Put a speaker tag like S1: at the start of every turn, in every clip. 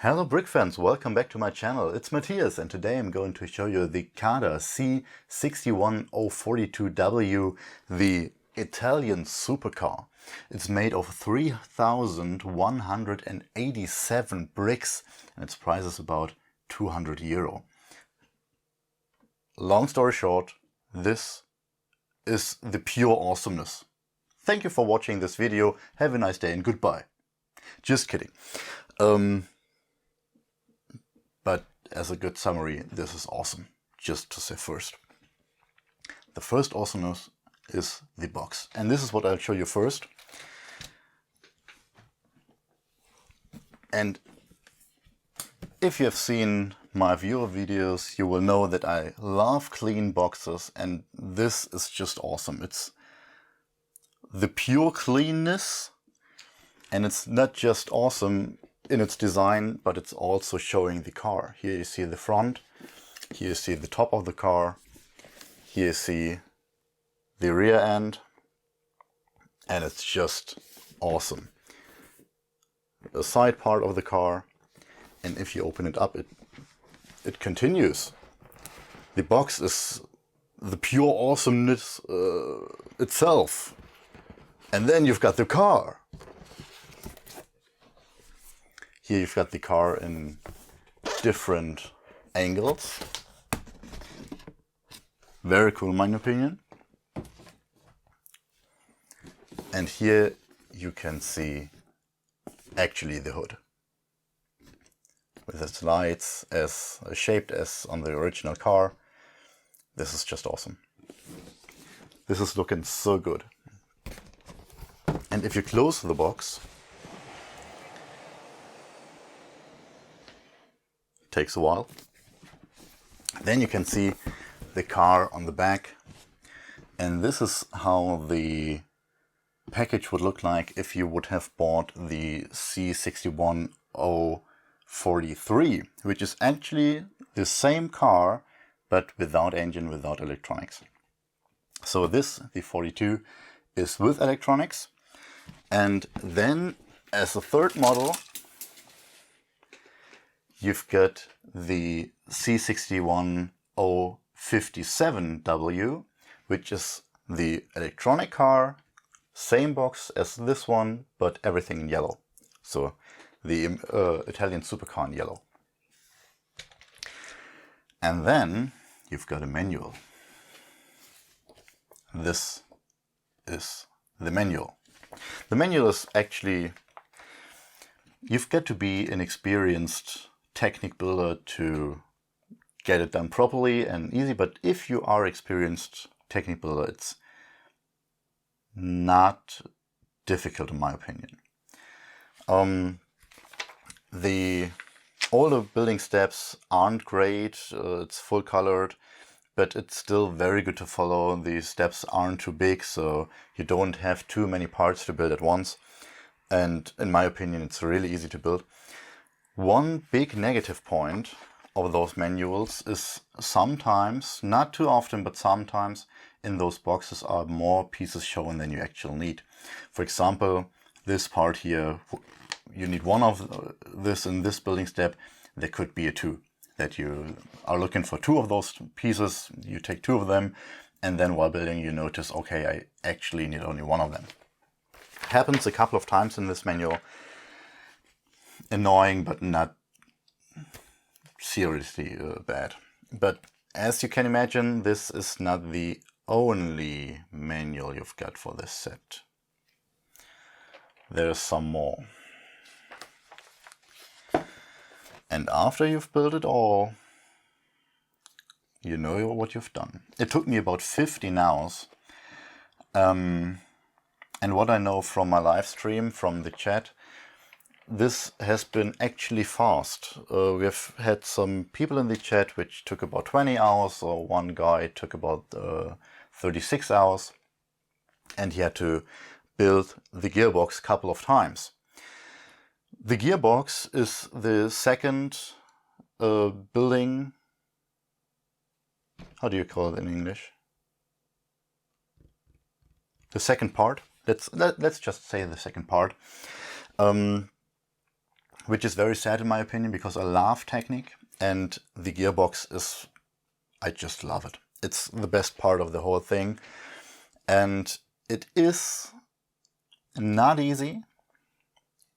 S1: Hello brick fans, welcome back to my channel. It's Matthias and today I'm going to show you the CADA C61042W, the Italian Super-Car. It's made of 3,187 bricks and its price is about €200. Long story short, this is the pure awesomeness. Thank you for watching this video, have a nice day and goodbye. Just kidding. But as a good summary, this is awesome, just to say first. The first awesomeness is the box. And this is what I'll show you first. And if you have seen my viewer videos, you will know that I love clean boxes, and this is just awesome. It's the pure cleanness, and it's not just awesome in its design, but it's also showing the car. Here you see the front, here you see the top of the car, here you see the rear end, and it's just awesome. The side part of the car, and if you open it up, it continues. The box is the pure awesomeness itself. And then you've got the car. Here you've got the car in different angles. Very cool in my opinion. And here you can see actually the hood. With its lights as shaped as on the original car. This is just awesome. This is looking so good. And if you close the box, takes a while. Then you can see the car on the back, and this is how the package would look like if you would have bought the C61043, which is actually the same car but without engine, without electronics. So this, the 42, is with electronics, and then as a third model you've got the C61057W, which is the electronic car, same box as this one, but everything in yellow. So the Italian Super-Car in yellow. And then you've got a manual. This is the manual. The manual is actually, you've got to be an experienced technic builder to get it done properly and easy, but if you are experienced technic builder, it's not difficult in my opinion. All the building steps aren't great, it's full colored, but it's still very good to follow. The steps aren't too big, so you don't have too many parts to build at once, and in my opinion it's really easy to build. One big negative point of those manuals is sometimes, not too often, but sometimes in those boxes are more pieces shown than you actually need. For example, this part here, you need one of this in this building step. There could be a two, that you are looking for two of those pieces, you take two of them, and then while building you notice, okay, I actually need only one of them. Happens a couple of times in this manual. Annoying, but not seriously bad. But as you can imagine, this is not the only manual you've got for this set. There's some more. And after you've built it all, you know what you've done. It took me about 15 hours. And what I know from my live stream, from the chat, this has been actually fast. We've had some people in the chat which took about 20 hours, or one guy took about 36 hours, and he had to build the gearbox a couple of times. The gearbox is the second building, how do you call it in English? The second part. Let's just say the second part. which is very sad in my opinion, because I love Technic, and the gearbox is, I just love it. It's the best part of the whole thing, and it is not easy.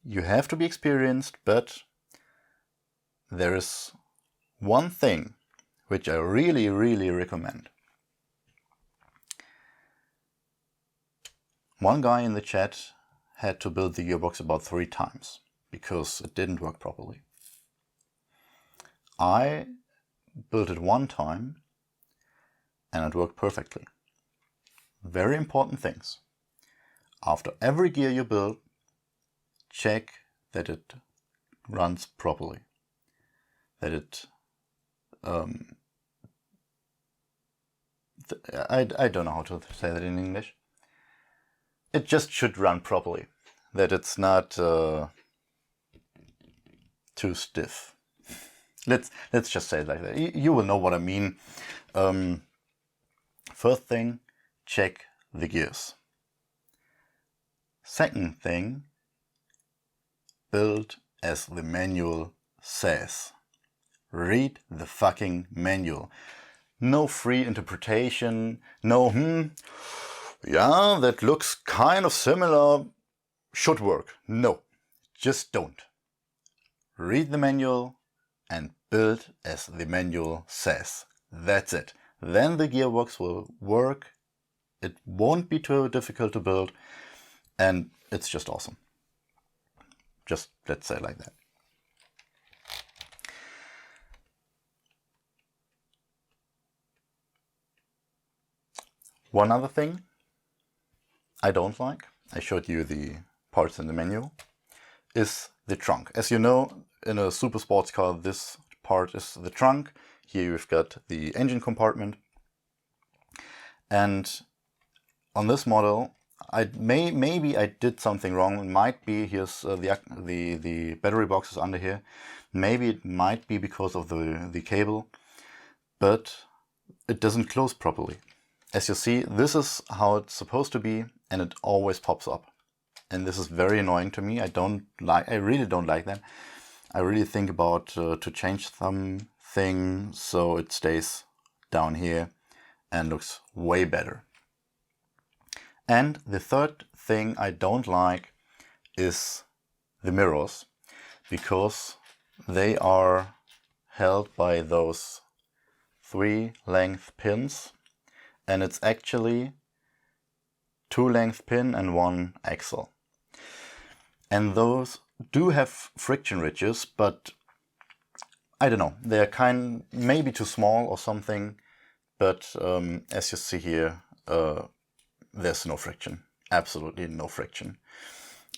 S1: You have to be experienced, but there is one thing which I really, really recommend. One guy in the chat had to build the gearbox about 3 times because it didn't work properly. I built it 1 time and it worked perfectly. Very important things. After every gear you build, check that it runs properly. That it I don't know how to say that in English. It just should run properly. That it's not too stiff. Let's just say it like that. You will know what I mean. First thing, check the gears. Second thing, build as the manual says. Read the fucking manual. No free interpretation. No, yeah, that looks kind of similar. Should work. No, just don't. Read the manual and build as the manual says. That's it. Then the gearbox will work. It won't be too difficult to build. And it's just awesome. Just let's say it like that. One other thing I don't like, I showed you the parts in the menu, is the trunk. As you know, in a super sports car, this part is the trunk. Here you've got the engine compartment. And on this model, maybe I did something wrong. It might be, here's the battery box is under here. Maybe it might be because of the cable, but it doesn't close properly. As you see, this is how it's supposed to be, and it always pops up. And this is very annoying to me. I really don't like that. I really think about to change something so it stays down here and looks way better. And the third thing I don't like is the mirrors, because they are held by those 3 length pins, and it's actually 2 length pin and 1 axle. And those do have friction ridges, but I don't know, they're maybe too small or something, but as you see here, there's no friction, absolutely no friction.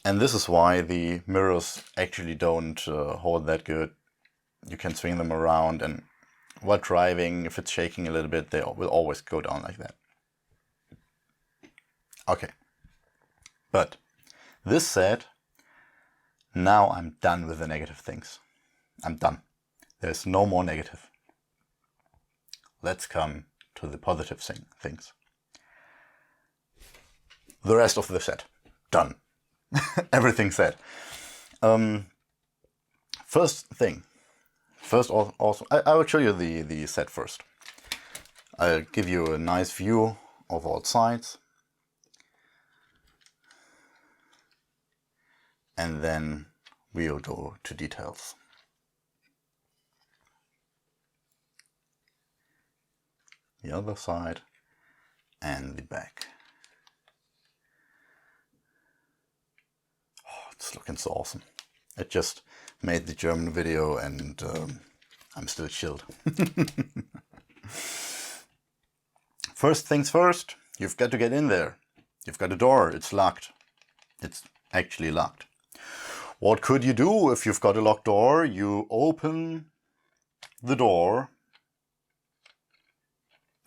S1: And this is why the mirrors actually don't hold that good. You can swing them around, and while driving, if it's shaking a little bit, they will always go down like that. Okay, but this said, now I'm done with the negative things. I'm done. There's no more negative. Let's come to the positive things. The rest of the set. Done. Everything said. First thing. First, also, I will show you the set first. I'll give you a nice view of all sides. And then we'll go to details. The other side and the back. Oh, it's looking so awesome. I just made the German video and I'm still chilled. First things first, you've got to get in there. You've got a door, it's locked. It's actually locked. What could you do if you've got a locked door? You open the door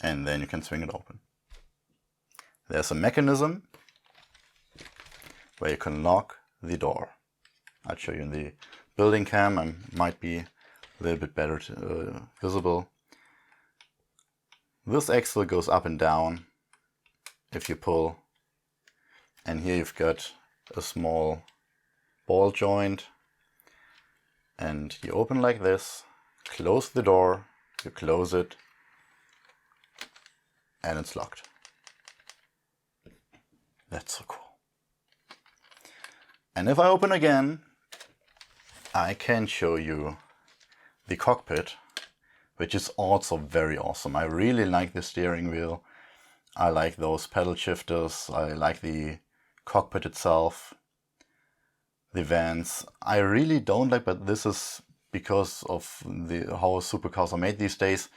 S1: and then you can swing it open. There's a mechanism where you can lock the door. I'll show you in the building cam. I might be a little bit better visible. This axle goes up and down if you pull, and here you've got a small ball joint and you open like this, close the door, you close it, and it's locked. That's so cool. And if I open again, I can show you the cockpit, which is also very awesome. I really like the steering wheel. I like those pedal shifters. I like the cockpit itself. The vents I really don't like, but this is because of how supercars are made these days.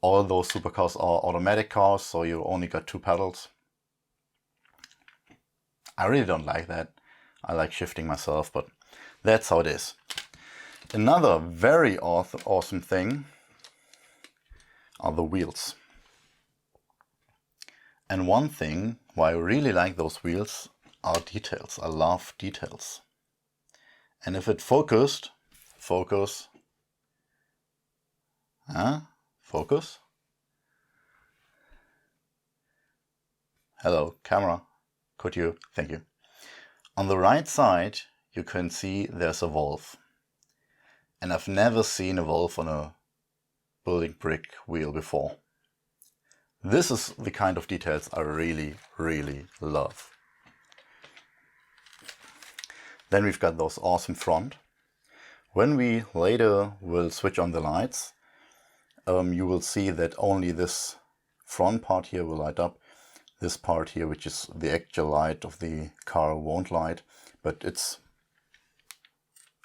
S1: All those supercars are automatic cars, so you only got 2 pedals. I really don't like that. I like shifting myself, but that's how it is. Another very awesome thing are the wheels. And one thing why I really like those wheels are details. I love details. And if it focused, focus, focus. Hello, camera. Could you? Thank you. On the right side, you can see there's a valve. And I've never seen a valve on a building brick wheel before. This is the kind of details I really, really love. Then we've got those awesome front. When we later will switch on the lights, you will see that only this front part here will light up. This part here, which is the actual light of the car, won't light, but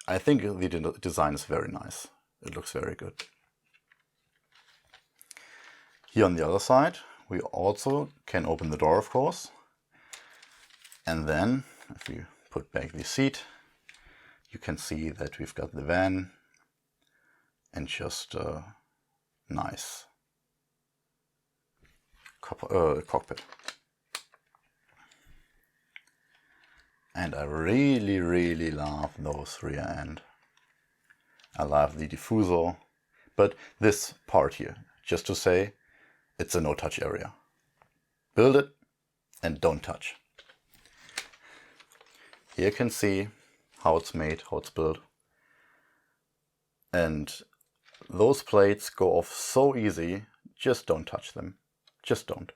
S1: I think the design is very nice. It looks very good. Here on the other side, we also can open the door, of course. And then, if we put back the seat, you can see that we've got the van and just a nice cockpit. And I really, really love those rear end. I love the diffuser, but this part here, just to say, it's a no-touch area. Build it and don't touch. Here you can see how it's made, how it's built. And those plates go off so easy, just don't touch them. Just don't.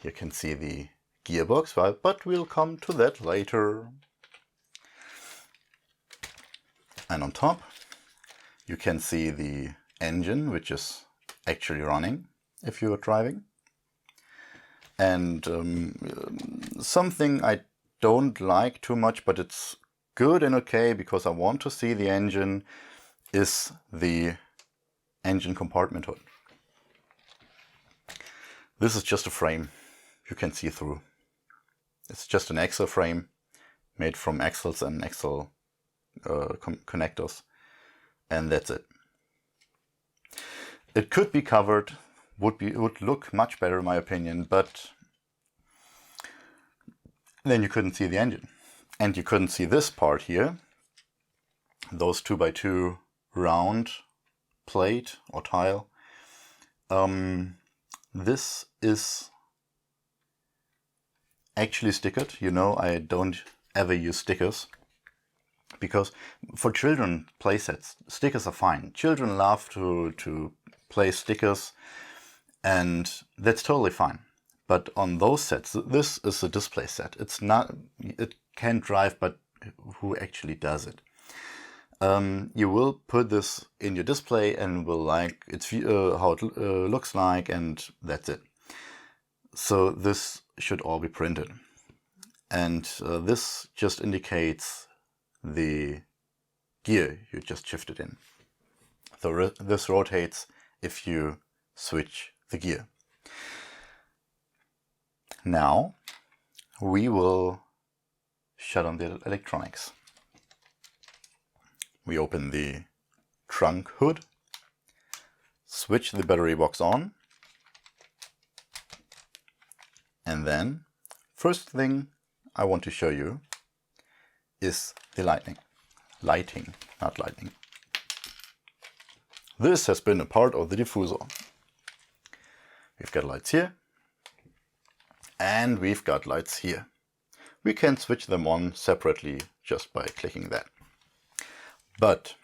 S1: You can see the gearbox, but we'll come to that later. And on top, you can see the engine, which is actually running if you are driving. And something I don't like too much, but it's good and okay because I want to see the engine, is the engine compartment hood. This is just a frame you can see through. It's just an axle frame made from axles and axle connectors, and that's it. It could be covered, would look much better in my opinion, but then you couldn't see the engine. And you couldn't see this part here, those 2x2 round plate or tile. This is actually stickered. You know, I don't ever use stickers because for children playsets, stickers are fine. Children love to play stickers, and that's totally fine. But on those sets, this is a display set. It's not, it can drive, but who actually does it? You will put this in your display and will like it's how it looks like, and that's it. So this should all be printed. And this just indicates the gear you just shifted in. So this rotates if you switch the gear. Now we will shut on the electronics. We open the trunk hood, switch the battery box on, and then first thing I want to show you is the lighting, not lighting. This has been a part of the diffuser. We've got lights here, and we've got lights here. We can switch them on separately just by clicking that. But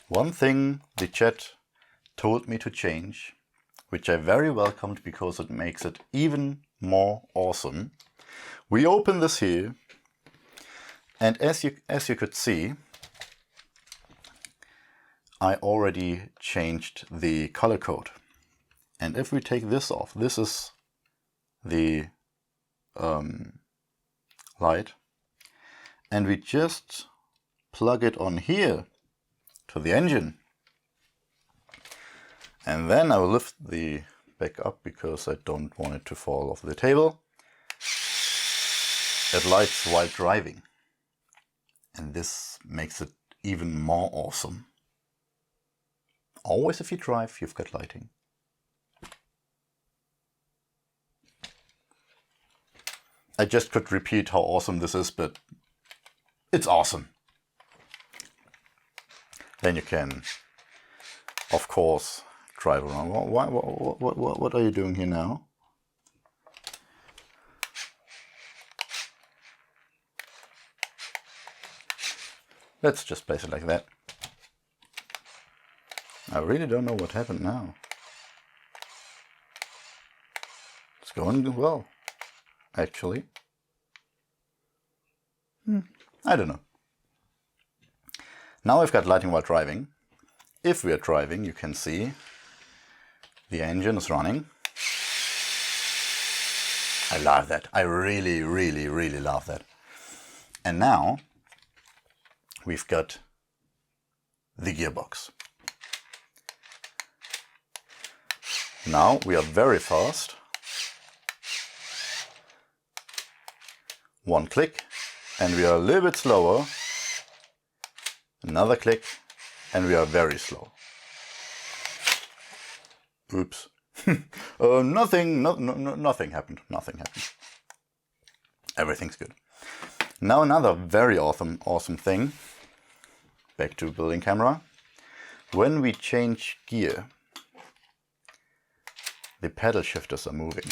S1: one thing the chat told me to change, which I very welcomed because it makes it even more awesome. We open this here, and as you could see, I already changed the color code. And if we take this off, this is the light, and we just plug it on here to the engine. And then I will lift the back up because I don't want it to fall off the table. It lights while driving. And this makes it even more awesome. Always if you drive, you've got lighting. I just could repeat how awesome this is, but it's awesome. Then you can, of course, drive around. What are you doing here now? Let's just place it like that. I really don't know what happened now. It's going well, actually. I don't know. Now we've got lighting while driving. If we are driving, you can see the engine is running. I love that. I really, really, really love that. And now we've got the gearbox. Now we are very fast. One click, and we are a little bit slower. Another click, and we are very slow. Oops. Nothing happened. Nothing happened. Everything's good. Now another very awesome thing. Back to building camera. When we change gear, the pedal shifters are moving.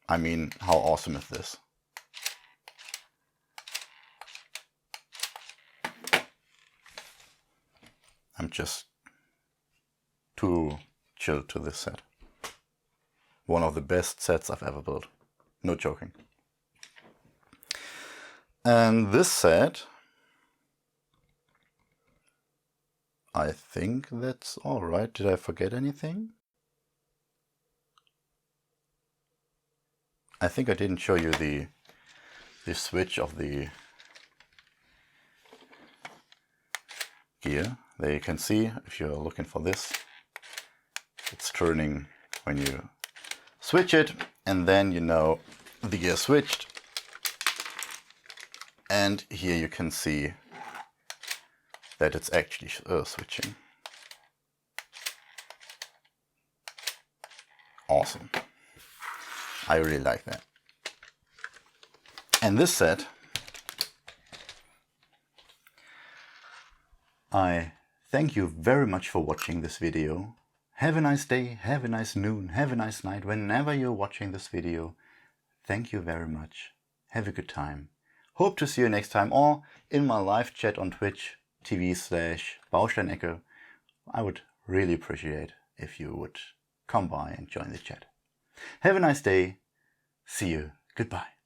S1: I mean, how awesome is this? I'm just too chilled to this set. One of the best sets I've ever built. No joking. And this set, I think that's all right. Did I forget anything? I think I didn't show you the switch of the gear. There you can see, if you're looking for this, it's turning when you switch it, and then you know the gear switched. And here you can see that it's actually switching. Awesome. I really like that. And this set, I thank you very much for watching this video. Have a nice day, have a nice noon, have a nice night whenever you're watching this video. Thank you very much. Have a good time. Hope to see you next time, or in my live chat on Twitch TV/Bausteinecke. I would really appreciate if you would come by and join the chat. Have a nice day. See you. Goodbye.